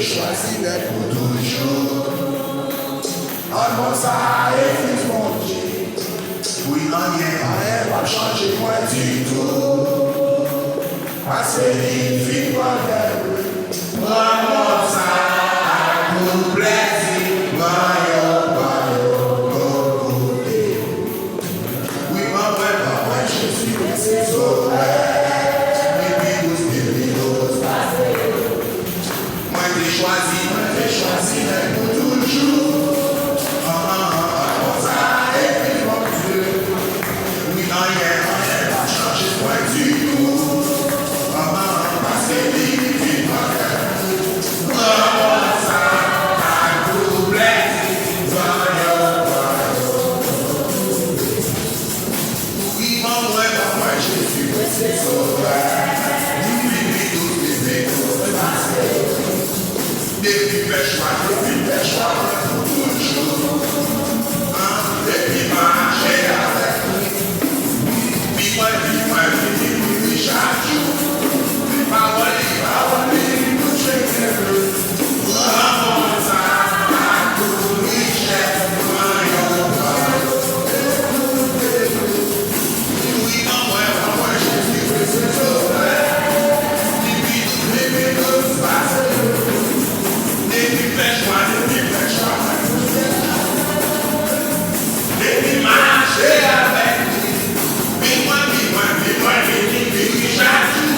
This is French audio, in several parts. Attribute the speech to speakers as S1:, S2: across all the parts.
S1: choisi d'être pour toujours. En ça et mon Dieu. Oui, rien va changer moi du tout. Parce qu'il vit pas d'elle. Moi, ça nous plaisir. Oui, moi, je suis resté sauvé. J'ai choisi d'être pour toujours. Ça et puis mon Dieu. Oui, rien va changer moi du tout. Parce que vit ma cœur. Ça nous plaît. Oui, moi, je suis resté sauveur. Depuis pêche-moi pour toujours. Depuis marcher avec nous. Puis chaque jour. Les paroles, nous checker. L'amour, ça, pour richesse, oui, moi, je suis resté sauveur. Depuis nous passer. Depuis marcher avec lui, chaque jour.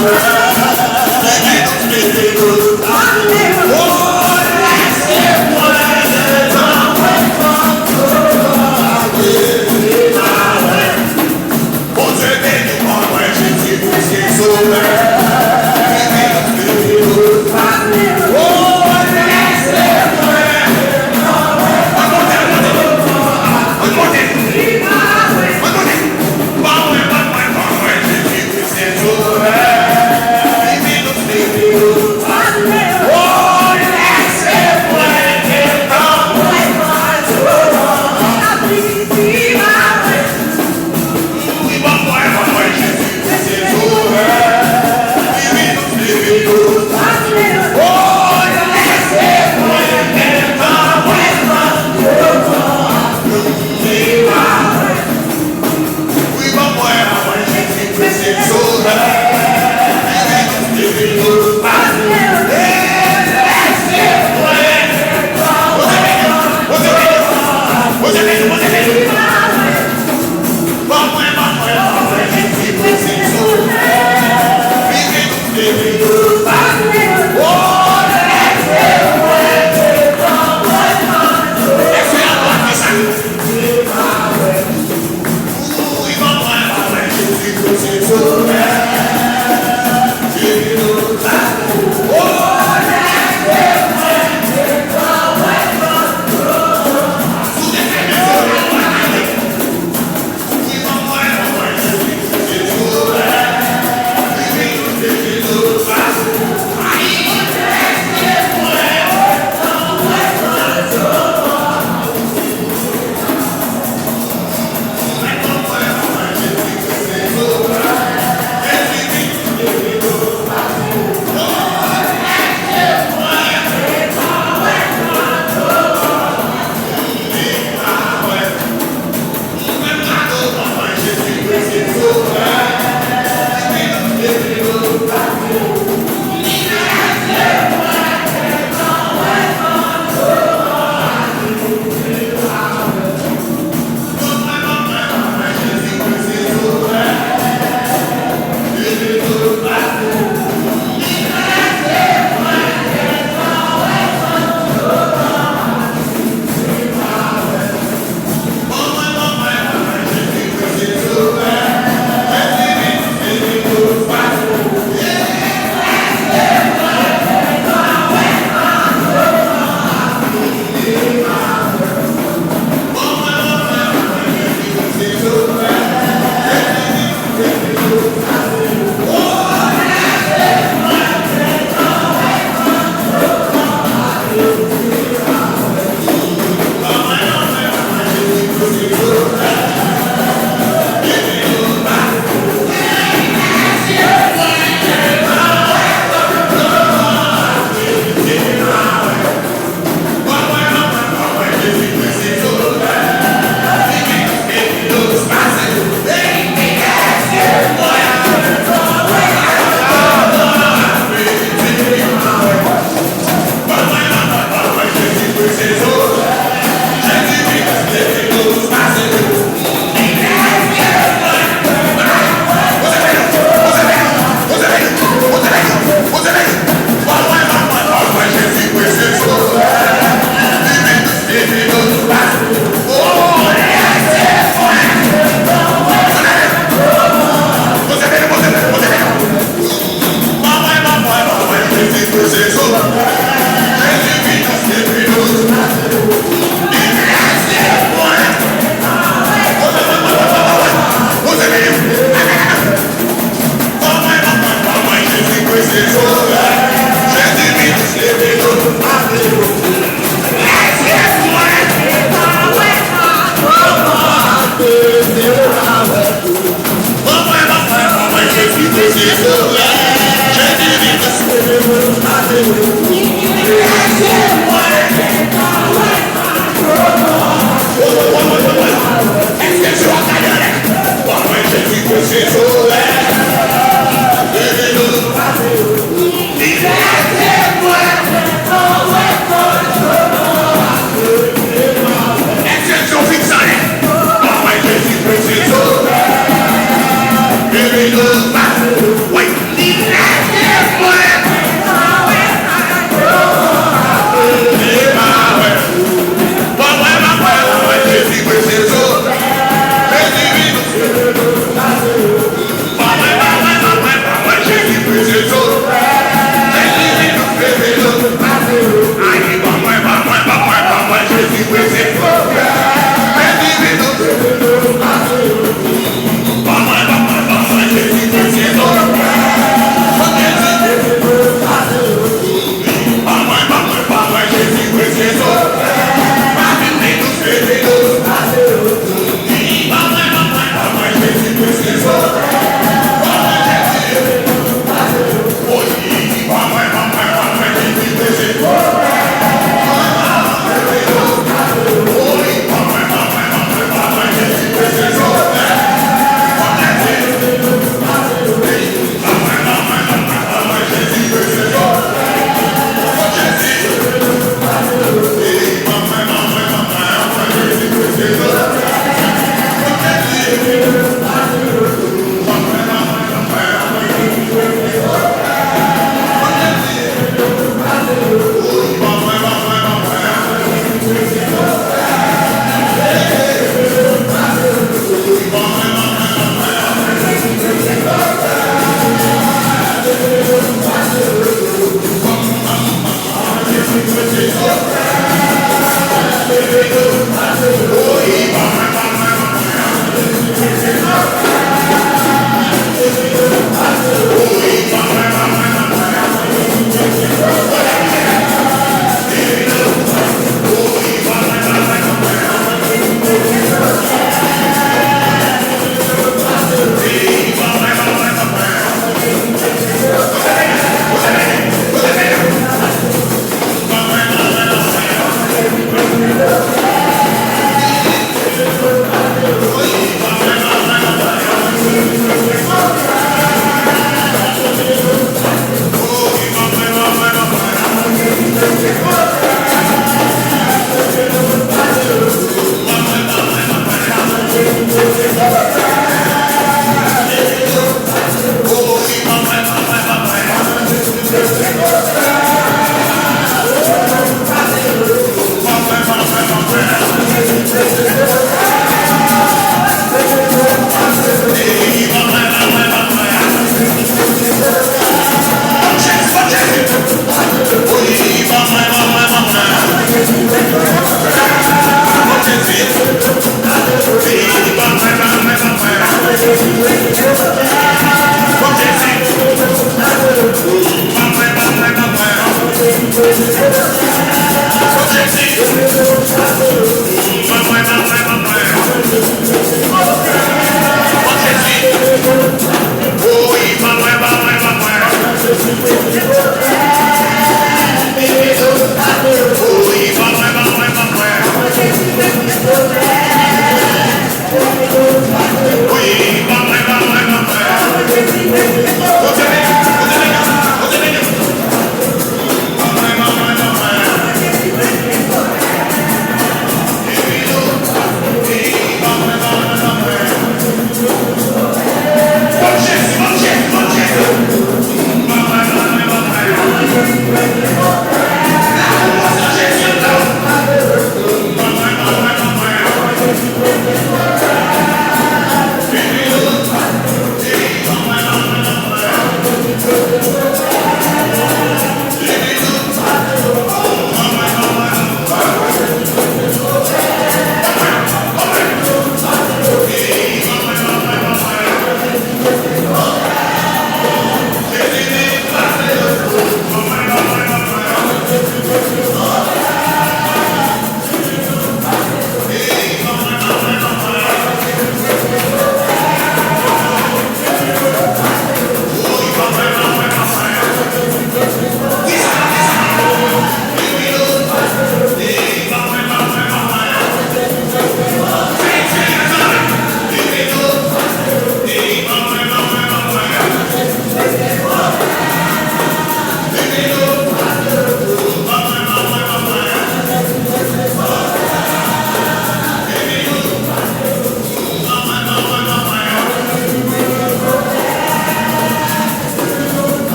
S1: Thank you.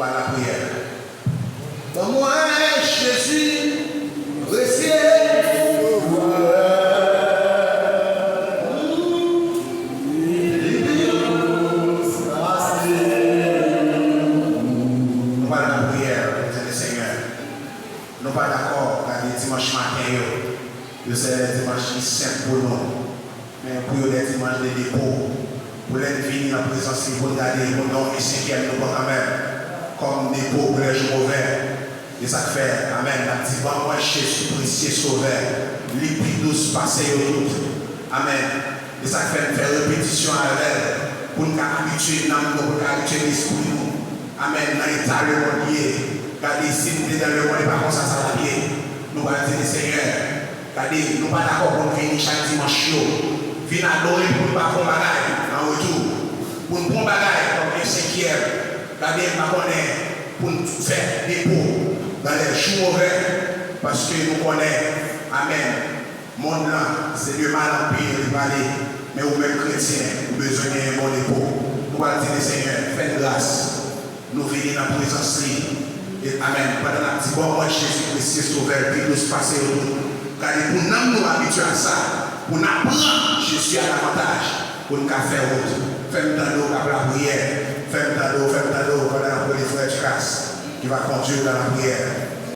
S1: parlons la prière. Bon, moi, Jésus, reçu. Nous ne sommes pas d'accord avec les dimanches matin, c'est les dimanches qui sont simples pour nous. Mais pour les dimanches de dépôt, pour les venir en présence, il faut regarder mon nom et cinquième, nous quand même, comme dépôt pour les jours ouverts. Et ça fait, amen, la petite moi, Jésus, précieux sauveur, liquide douce, passé au tout. Amen. Et ça fait faire répétition avec elle, pour nous habituer, pour nous habituer l'esprit nous. Amen, dans l'état le monde lié. Regardez, si nous sommes dans le monde, par contre, ça va bien. Nous allons dire, Seigneur, regardez, nous ne sommes pas d'accord pour venir chaque dimanche. Venir adorer pour nous pas faire bagaille en retour. Pour nous prendre bagaille comme un cinquième. Regardez, pour nous faire des pots dans les jours ouverts. Parce que nous connaissons, amen, le monde là, c'est le mal en pire, le palais. Mais vous-même chrétiens, vous avez besoin d'un bon dépôt. Nous allons dire, Seigneur, faites grâce. Nous venons dans la présence. Et amen. Pendant la petite bonne Jésus-Christ sauveur, puis nous se passer autour. Car pour nous habituer à ça, pour nous apprendre, je suis à l'avantage, pour nous faire autre. Fais-nous dans l'eau, la prière. Fais-nous dans l'eau, pendant la prière, frère Chas, qui va conduire dans la prière.